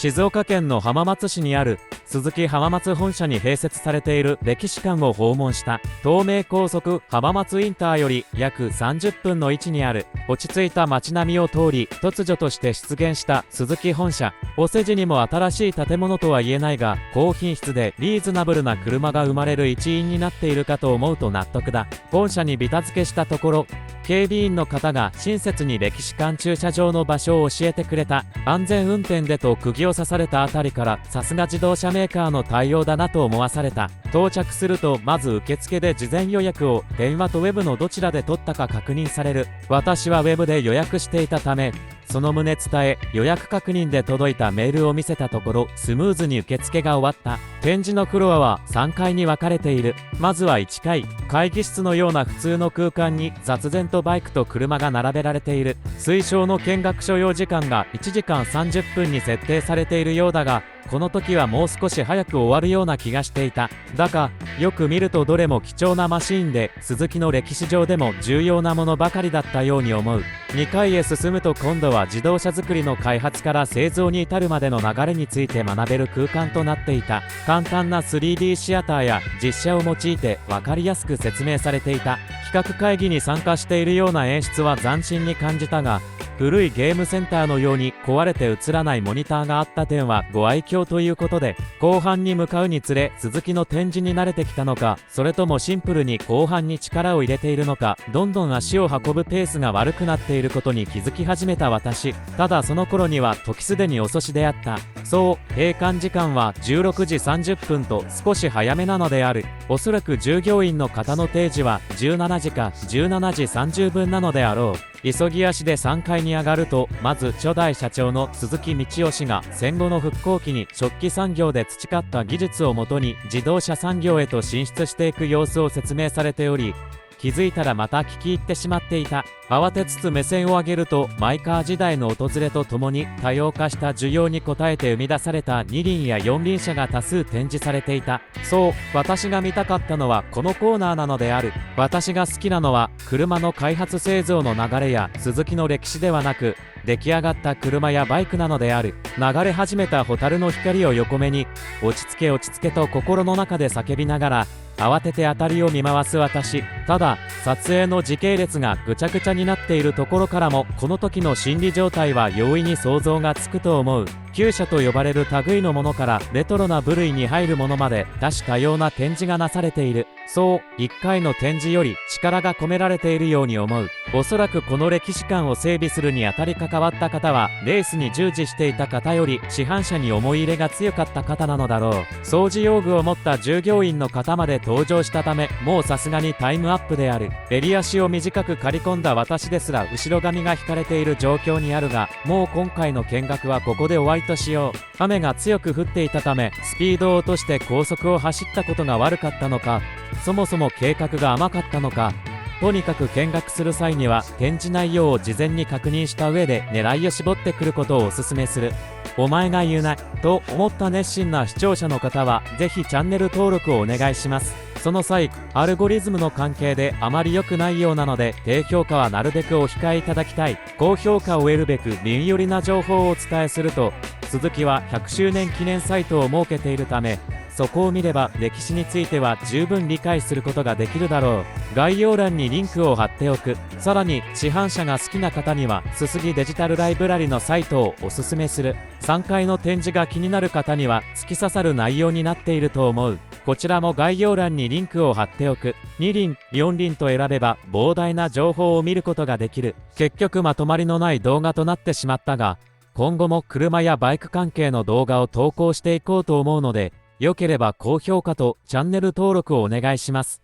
静岡県の浜松市にあるスズキ浜松本社に併設されている歴史館を訪問した。東名高速浜松インターより約30分の位置にある落ち着いた街並みを通り、突如として出現したスズキ本社。お世辞にも新しい建物とは言えないが、高品質でリーズナブルな車が生まれる一因になっているかと思うと納得だ。本社にビタ付けしたところ、警備員の方が親切に歴史館駐車場の場所を教えてくれた。安全運転でと釘を刺されたあたりから、さすが自動車メーカーの対応だなと思わされた。到着するとまず受付で事前予約を電話とウェブのどちらで取ったか確認される。私はウェブで予約していたため、その旨伝え、予約確認で届いたメールを見せたところ、スムーズに受付が終わった。展示のフロアは3階に分かれている。まずは1階、会議室のような普通の空間に雑然とバイクと車が並べられている。推奨の見学所要時間が1時間30分に設定されているようだが、この時はもう少し早く終わるような気がしていた。だが、よく見るとどれも貴重なマシーンで、スズキの歴史上でも重要なものばかりだったように思う。2階へ進むと今度は自動車作りの開発から製造に至るまでの流れについて学べる空間となっていた。簡単な 3D シアターや実写を用いて分かりやすく説明されていた。企画会議に参加しているような演出は斬新に感じたが、古いゲームセンターのように壊れて映らないモニターがあった点はご愛嬌ということで、後半に向かうにつれスズキの展示に慣れてきたのか、それともシンプルに後半に力を入れているのか、どんどん足を運ぶペースが悪くなっていることに気づき始めた私。ただその頃には時すでに遅しであった。そう、閉館時間は16時30分と少し早めなのである。おそらく従業員の方の定時は17時か17時30分なのであろう。急ぎ足で3階に上がると、まず初代社長の鈴木道夫氏が戦後の復興期に食器産業で培った技術をもとに自動車産業へと進出していく様子を説明されており、気づいたらまた聞き入ってしまっていた。慌てつつ目線を上げると、マイカー時代の訪れとともに多様化した需要に応えて生み出された二輪や四輪車が多数展示されていた。そう、私が見たかったのはこのコーナーなのである。私が好きなのは車の開発製造の流れやスズキの歴史ではなく、出来上がった車やバイクなのである。流れ始めた蛍の光を横目に、落ち着け落ち着けと心の中で叫びながら慌てて辺りを見回す私。ただ撮影の時系列がぐちゃぐちゃになっているところからも、この時の心理状態は容易に想像がつくと思う。旧車と呼ばれる類のものからレトロな部類に入るものまで多種多様な展示がなされている。そう、1回の展示より力が込められているように思う。おそらくこの歴史館を整備するにあたり関わった方は、レースに従事していた方より市販車に思い入れが強かった方なのだろう。掃除用具を持った従業員の方まで登場したため、もうさすがにタイムアップである。襟足を短く刈り込んだ私ですら後ろ髪が引かれている状況にあるが、もう今回の見学はここで終わりとしよう。雨が強く降っていたため、スピードを落として高速を走ったことが悪かったのか、そもそも計画が甘かったのか、とにかく見学する際には展示内容を事前に確認した上で狙いを絞ってくることをお勧めする。お前が言うなと思った熱心な視聴者の方はぜひチャンネル登録をお願いします。その際、アルゴリズムの関係であまり良くないようなので、低評価はなるべくお控えいただきたい。高評価を得るべく耳寄りな情報をお伝えすると、鈴木は100周年記念サイトを設けているため、そこを見れば歴史については十分理解することができるだろう。概要欄にリンクを貼っておく。さらに市販車が好きな方にはすすぎデジタルライブラリのサイトをおすすめする。3階の展示が気になる方には突き刺さる内容になっていると思う。こちらも概要欄にリンクを貼っておく。2輪、4輪と選べば膨大な情報を見ることができる。結局まとまりのない動画となってしまったが、今後も車やバイク関係の動画を投稿していこうと思うので、良ければ高評価とチャンネル登録をお願いします。